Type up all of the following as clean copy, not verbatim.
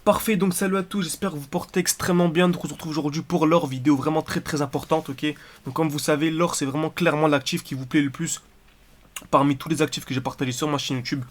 Parfait, donc salut à tous, j'espère que vous portez extrêmement bien. Donc on se retrouve aujourd'hui pour l'or, vidéo vraiment très importante, ok. Donc comme vous savez, l'or c'est vraiment clairement l'actif qui vous plaît le plus parmi tous les actifs que j'ai partagés sur ma chaîne YouTube.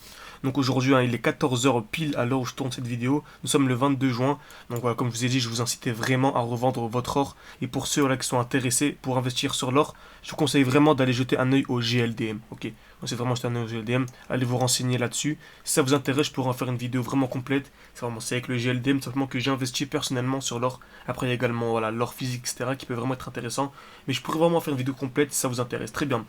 Donc aujourd'hui, il est 14 heures pile à l'heure où je tourne cette vidéo. Nous sommes le 22 juin. Donc voilà, comme je vous ai dit, je vous incite vraiment à revendre votre or. Et pour ceux là qui sont intéressés pour investir sur l'or, je vous conseille vraiment d'aller jeter un œil au GLDM. Ok, donc c'est vraiment jeter un œil au GLDM. Allez vous renseigner là-dessus. Si ça vous intéresse, je pourrais en faire une vidéo vraiment complète. C'est avec le GLDM simplement que j'ai investi personnellement sur l'or. Après, il y a également voilà, l'or physique, etc. qui peut vraiment être intéressant. Mais je pourrais vraiment faire une vidéo complète si ça vous intéresse. Très bien.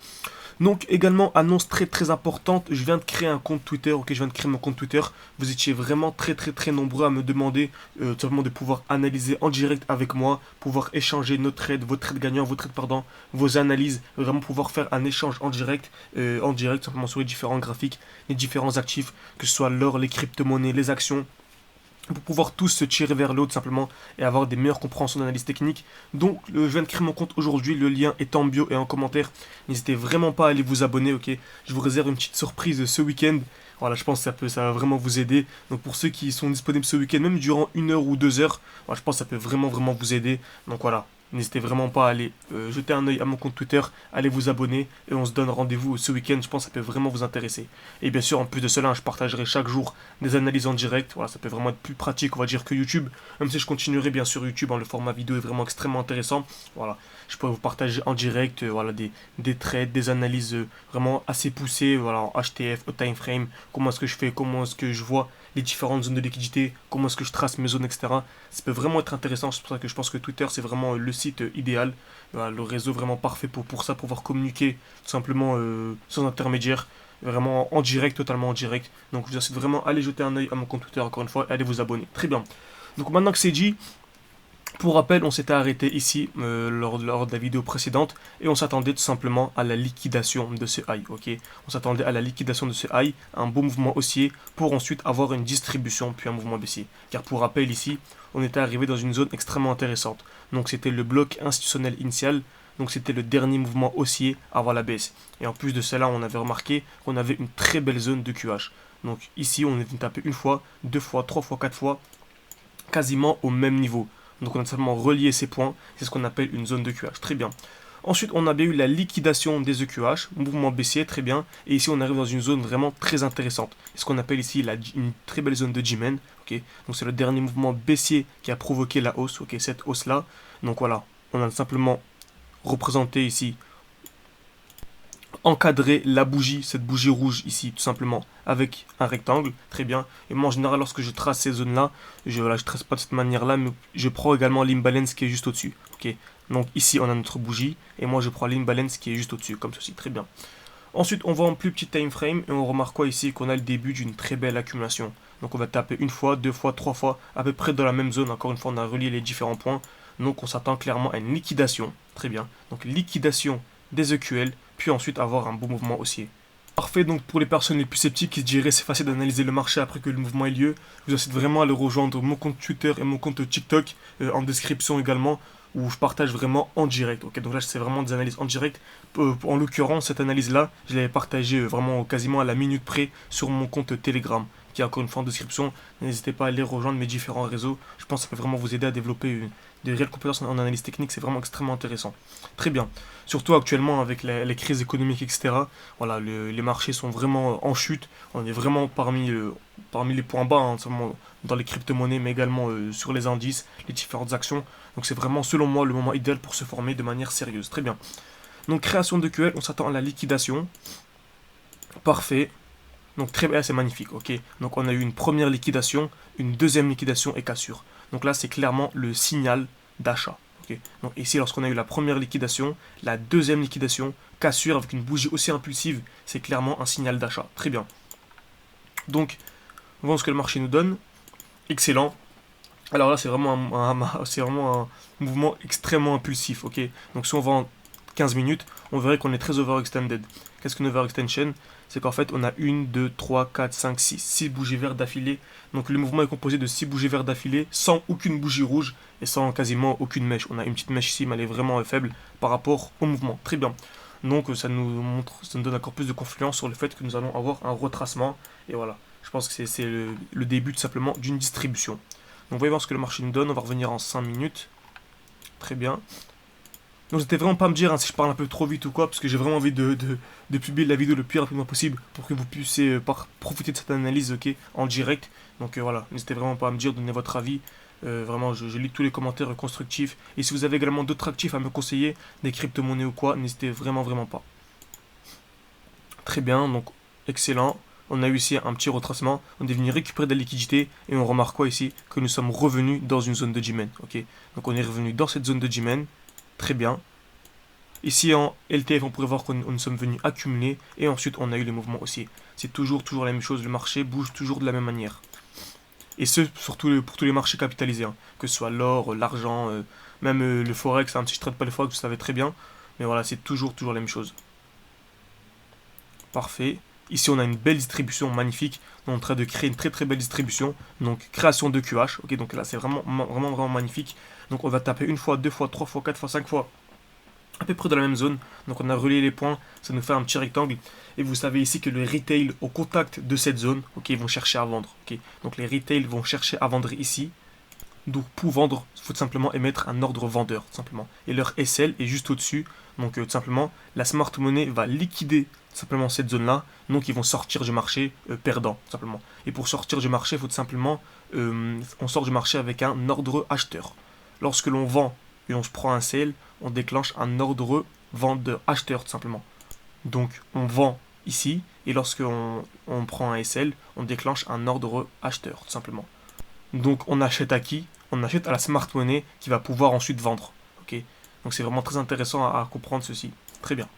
Donc également, annonce très importante, je viens de créer un compte Twitter, ok, je viens de créer mon compte Twitter. Vous étiez vraiment très nombreux à me demander tout simplement de pouvoir analyser en direct avec moi, pouvoir échanger nos trades, vos trades gagnants, vos trades pardon, vos analyses, vraiment pouvoir faire un échange en direct simplement sur les différents graphiques, les différents actifs, que ce soit l'or, les crypto-monnaies, les actions, pour pouvoir tous se tirer vers l'autre simplement et avoir des meilleures compréhensions d'analyse technique. Donc je viens de créer mon compte aujourd'hui, le lien est en bio et en commentaire. N'hésitez vraiment pas à aller vous abonner, ok. Je vous réserve une petite surprise ce week-end. Voilà, je pense que ça va vraiment vous aider. Donc pour ceux qui sont disponibles ce week-end, même durant 1 heure ou 2 heures, voilà, je pense que ça peut vraiment vous aider. Donc voilà, n'hésitez vraiment pas à aller jeter un œil à mon compte Twitter, allez vous abonner et on se donne rendez-vous ce week-end. Je pense que ça peut vraiment vous intéresser. Et bien sûr, en plus de cela, je partagerai chaque jour des analyses en direct. Voilà, ça peut vraiment être plus pratique, on va dire, que YouTube. Même si je continuerai bien sûr YouTube, le format vidéo est vraiment extrêmement intéressant. Voilà, je pourrais vous partager en direct voilà, des trades, des analyses vraiment assez poussées, voilà, en HTF, au time frame, comment est-ce que je fais, comment est-ce que je vois les différentes zones de liquidité, comment est-ce que je trace mes zones, etc. Ça peut vraiment être intéressant, c'est pour ça que je pense que Twitter c'est vraiment le site idéal, voilà, le réseau vraiment parfait pour ça, pouvoir communiquer tout simplement sans intermédiaire, vraiment en direct, totalement en direct. Donc je vous incite vraiment à aller jeter un œil à mon compte Twitter encore une fois et allez vous abonner. Très bien. Donc maintenant que c'est dit, pour rappel, on s'était arrêté ici lors de la vidéo précédente et on s'attendait tout simplement à la liquidation de ce high, ok. On s'attendait à la liquidation de ce high, un beau mouvement haussier pour ensuite avoir une distribution puis un mouvement baissier. Car pour rappel ici, on était arrivé dans une zone extrêmement intéressante. Donc c'était le bloc institutionnel initial, donc c'était le dernier mouvement haussier avant la baisse. Et en plus de cela, on avait remarqué qu'on avait une très belle zone de QH. Donc ici, on est venu taper une fois, deux fois, trois fois, quatre fois, quasiment au même niveau. Donc on a simplement relié ces points, c'est ce qu'on appelle une zone de QH, très bien. Ensuite, on a bien eu la liquidation des EQH, mouvement baissier, très bien. Et ici, on arrive dans une zone vraiment très intéressante. C'est ce qu'on appelle ici une très belle zone de G-Men. Okay, donc c'est le dernier mouvement baissier qui a provoqué la hausse, okay, cette hausse-là. Donc voilà, on a simplement représenté ici, encadrer la bougie, cette bougie rouge ici, tout simplement, avec un rectangle, très bien. Et moi, en général, lorsque je trace ces zones-là, je trace pas de cette manière-là, mais je prends également l'imbalance qui est juste au-dessus. Ok. Donc ici, on a notre bougie, et moi, je prends l'imbalance qui est juste au-dessus, comme ceci, très bien. Ensuite, on va en plus petit time frame, et on remarque quoi ici? Qu'on a le début d'une très belle accumulation. Donc on va taper une fois, deux fois, trois fois, à peu près dans la même zone. Encore une fois, on a relié les différents points. Donc on s'attend clairement à une liquidation, très bien. Donc liquidation des EQL, puis ensuite avoir un bon mouvement haussier. Parfait, donc pour les personnes les plus sceptiques qui se diraient c'est facile d'analyser le marché après que le mouvement ait lieu, je vous incite vraiment à aller rejoindre mon compte Twitter et mon compte TikTok en description également, où je partage vraiment en direct. Ok, donc là c'est vraiment des analyses en direct. En l'occurrence, cette analyse-là, je l'avais partagée vraiment quasiment à la minute près sur mon compte Telegram, qui est encore une fois en description. N'hésitez pas à aller rejoindre mes différents réseaux. Je pense que ça peut vraiment vous aider à développer des réelles compétences en analyse technique. C'est vraiment extrêmement intéressant. Très bien. Surtout actuellement avec les crises économiques, etc. Voilà, les marchés sont vraiment en chute. On est vraiment parmi les points bas, hein, seulement dans les crypto-monnaies, mais également sur les indices, les différentes actions. Donc c'est vraiment, selon moi, le moment idéal pour se former de manière sérieuse. Très bien. Donc création de QL, on s'attend à la liquidation. Parfait. Donc très bien, c'est magnifique, ok. Donc on a eu une première liquidation, une deuxième liquidation et cassure. Donc là, c'est clairement le signal d'achat. Okay. Donc ici, lorsqu'on a eu la première liquidation, la deuxième liquidation, cassure avec une bougie aussi impulsive, c'est clairement un signal d'achat. Très bien. Donc, on voit ce que le marché nous donne. Excellent. Alors là, c'est vraiment un mouvement extrêmement impulsif, ok. Donc si on va en 15 minutes, on verrait qu'on est très overextended. Qu'est-ce qu'une overextension? C'est qu'en fait, on a 1, 2, 3, 4, 5, 6, 6 bougies vertes d'affilée. Donc le mouvement est composé de 6 bougies vertes d'affilée, sans aucune bougie rouge et sans quasiment aucune mèche. On a une petite mèche ici, mais elle est vraiment faible par rapport au mouvement. Très bien. Donc ça nous donne encore plus de confiance sur le fait que nous allons avoir un retracement. Et voilà, je pense que c'est le début tout simplement d'une distribution. vous voyez voir ce que le marché nous donne. On va revenir en 5 minutes. Très bien. Donc n'hésitez vraiment pas à me dire si je parle un peu trop vite ou quoi, parce que j'ai vraiment envie de publier la vidéo le plus rapidement possible pour que vous puissiez profiter de cette analyse, ok, en direct. Donc voilà, n'hésitez vraiment pas à me dire, donnez votre avis. Vraiment, je lis tous les commentaires constructifs. Et si vous avez également d'autres actifs à me conseiller, des crypto-monnaies ou quoi, n'hésitez vraiment pas. Très bien, donc excellent. On a eu ici un petit retracement. On est venu récupérer de la liquidité et on remarque quoi ici? Que nous sommes revenus dans une zone de G-Men. Ok, donc on est revenu dans cette zone de G-Men. Très bien. Ici en LTF, on pourrait voir que nous sommes venus accumuler et ensuite on a eu les mouvements aussi. C'est toujours la même chose. Le marché bouge toujours de la même manière. Et ce, surtout pour tous les marchés capitalisés, hein. Que ce soit l'or, l'argent, même le forex, hein, si je ne traite pas le forex, vous savez très bien. Mais voilà, c'est toujours la même chose. Parfait. Ici, on a une belle distribution magnifique. On est en train de créer une très belle distribution. Donc, création de QH. Ok, donc là, c'est vraiment magnifique. Donc, on va taper une fois, deux fois, trois fois, quatre fois, cinq fois. À peu près dans la même zone. Donc, on a relié les points. Ça nous fait un petit rectangle. Et vous savez ici que le retail au contact de cette zone, ok, ils vont chercher à vendre. Ok, donc, les retail vont chercher à vendre ici. Donc, pour vendre, il faut tout simplement émettre un ordre vendeur, tout simplement. Et leur SL est juste au-dessus. Donc, tout simplement, la smart money va liquider simplement cette zone-là. Donc, ils vont sortir du marché perdant, tout simplement. Et pour sortir du marché, il faut tout simplement, on sort du marché avec un ordre acheteur. Lorsque l'on vend et on se prend un sell, on déclenche un ordre vendeur, acheteur, tout simplement. Donc, on vend ici. Et lorsqu'on prend un SL, on déclenche un ordre acheteur, tout simplement. Donc, on achète à qui? On achète à la smart money qui va pouvoir ensuite vendre. Ok, donc c'est vraiment très intéressant à comprendre ceci. Très bien.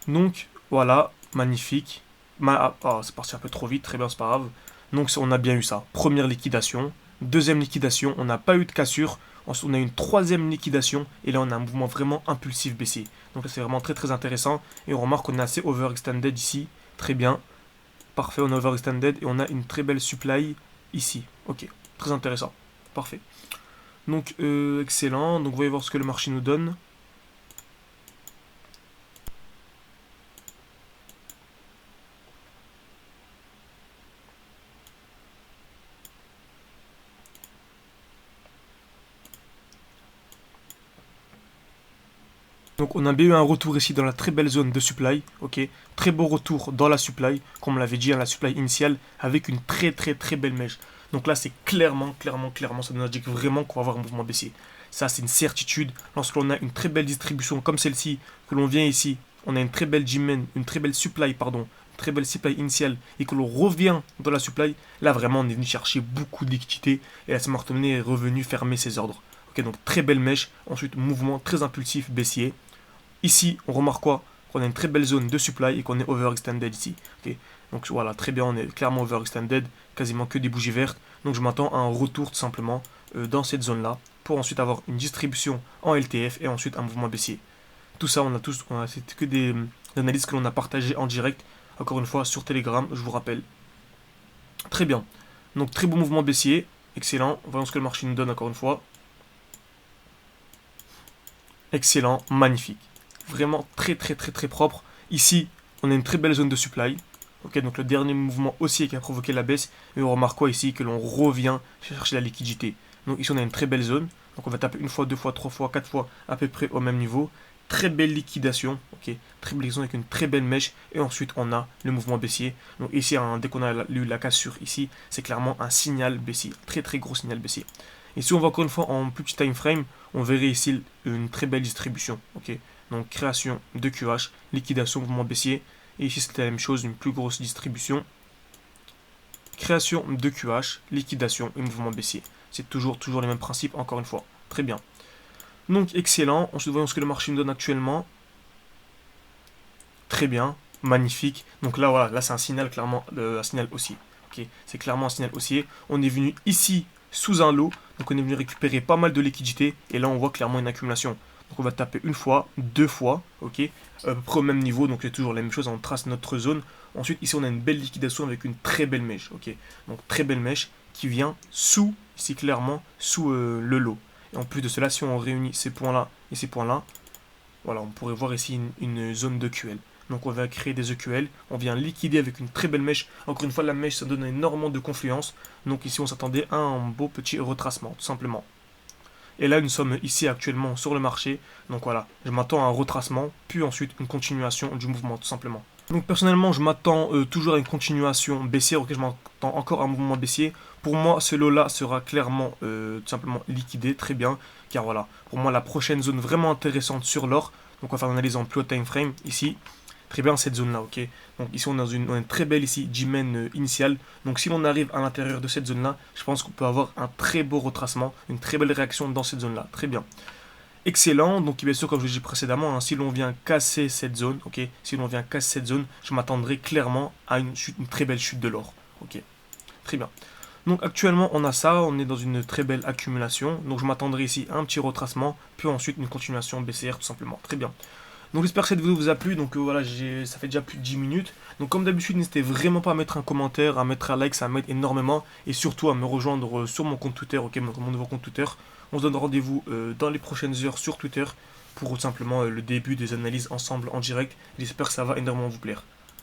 Donc voilà, magnifique. Oh, c'est parti un peu trop vite, très bien, c'est pas grave. Donc on a bien eu ça. Première liquidation. Deuxième liquidation, on n'a pas eu de cassure. Ensuite, on a une troisième liquidation. Et là, on a un mouvement vraiment impulsif baissier. Donc c'est vraiment très intéressant. Et on remarque qu'on est assez overextended ici. Très bien. Parfait, on est overextended. Et on a une très belle supply ici. Ok, très intéressant. Parfait. Donc, excellent. Donc, vous voyez voir ce que le marché nous donne. Donc, on a bien eu un retour ici dans la très belle zone de supply. Ok, très beau retour dans la supply, comme on l'avait dit, la supply initiale, avec une très belle mèche. Donc là, c'est clairement, ça nous indique vraiment qu'on va avoir un mouvement baissier. Ça, c'est une certitude. Lorsqu'on a une très belle distribution comme celle-ci, que l'on vient ici, on a une très belle G-Men, une très belle supply, pardon, une très belle supply initiale, et que l'on revient dans la supply, là, vraiment, on est venu chercher beaucoup de liquidité, et la smart money est revenue fermer ses ordres. Ok, donc très belle mèche. Ensuite, mouvement très impulsif baissier. Ici, on remarque quoi? Qu'on a une très belle zone de supply et qu'on est overextended ici. Okay, donc voilà, très bien, on est clairement overextended, quasiment que des bougies vertes. Donc je m'attends à un retour tout simplement dans cette zone-là pour ensuite avoir une distribution en LTF et ensuite un mouvement baissier. Tout ça, c'est que des analyses que l'on a partagées en direct, encore une fois sur Telegram, je vous rappelle. Très bien. Donc très beau mouvement baissier, excellent. Voyons ce que le marché nous donne encore une fois. Excellent, magnifique. Vraiment très propre. Ici, on a une très belle zone de supply. Ok, donc le dernier mouvement aussi qui a provoqué la baisse. Et on remarque quoi ici? Que l'on revient chercher la liquidité. Donc ici, on a une très belle zone. Donc on va taper une fois, deux fois, trois fois, quatre fois à peu près au même niveau. Très belle liquidation. Ok, très belle liquidation avec une très belle mèche. Et ensuite, on a le mouvement baissier. Donc ici, hein, dès qu'on a eu la cassure ici, c'est clairement un signal baissier. Très gros signal baissier. Et si on va encore une fois en plus petit time frame, on verrait ici une très belle distribution. Ok, donc création de QH, liquidation, mouvement baissier. Et ici c'était la même chose, une plus grosse distribution. Création de QH, liquidation et mouvement baissier. C'est toujours les mêmes principes, encore une fois. Très bien. Donc excellent. Ensuite voyons ce que le marché nous donne actuellement. Très bien, magnifique. Donc là voilà, là c'est un signal clairement, un signal haussier. Ok, c'est clairement un signal haussier. On est venu ici sous un lot, donc on est venu récupérer pas mal de liquidité, et là on voit clairement une accumulation. Donc on va taper une fois, deux fois, ok, à peu près au même niveau, donc c'est toujours la même chose, on trace notre zone. Ensuite ici on a une belle liquidation avec une très belle mèche, ok, donc très belle mèche qui vient sous, ici clairement, sous le lot. Et en plus de cela, si on réunit ces points-là et ces points-là, voilà, on pourrait voir ici une zone de QL. Donc on va créer des EQL, on vient liquider avec une très belle mèche. Encore une fois, la mèche, ça donne énormément de confluence. Donc ici, on s'attendait à un beau petit retracement, tout simplement. Et là, nous sommes ici actuellement sur le marché. Donc voilà, je m'attends à un retracement, puis ensuite une continuation du mouvement, tout simplement. Donc personnellement, je m'attends toujours à une continuation baissière. Ok, je m'attends encore à un mouvement baissier. Pour moi, ce lot-là sera clairement, tout simplement liquidé, très bien. Car voilà, pour moi, la prochaine zone vraiment intéressante sur l'or. Donc on va faire une analyse en plus haut time frame ici. Très bien cette zone-là, ok. Donc ici, on est dans une très belle ici, G-Man initiale. Donc si on arrive à l'intérieur de cette zone-là, je pense qu'on peut avoir un très beau retracement, une très belle réaction dans cette zone-là. Très bien. Excellent, donc bien sûr comme je l'ai dit précédemment, hein, si l'on vient casser cette zone, ok, si l'on vient casser cette zone, je m'attendrai clairement à une chute, une très belle chute de l'or, ok, très bien. Donc actuellement on a ça, on est dans une très belle accumulation, donc je m'attendrai ici à un petit retracement, puis ensuite une continuation baissière tout simplement, très bien. Donc j'espère que cette vidéo vous a plu, donc voilà, ça fait déjà plus de 10 minutes. Donc comme d'habitude, n'hésitez vraiment pas à mettre un commentaire, à mettre un like, ça m'aide énormément. Et surtout à me rejoindre sur mon compte Twitter, ok, mon nouveau compte Twitter. On se donne rendez-vous dans les prochaines heures sur Twitter pour tout simplement le début des analyses ensemble en direct. J'espère que ça va énormément vous plaire.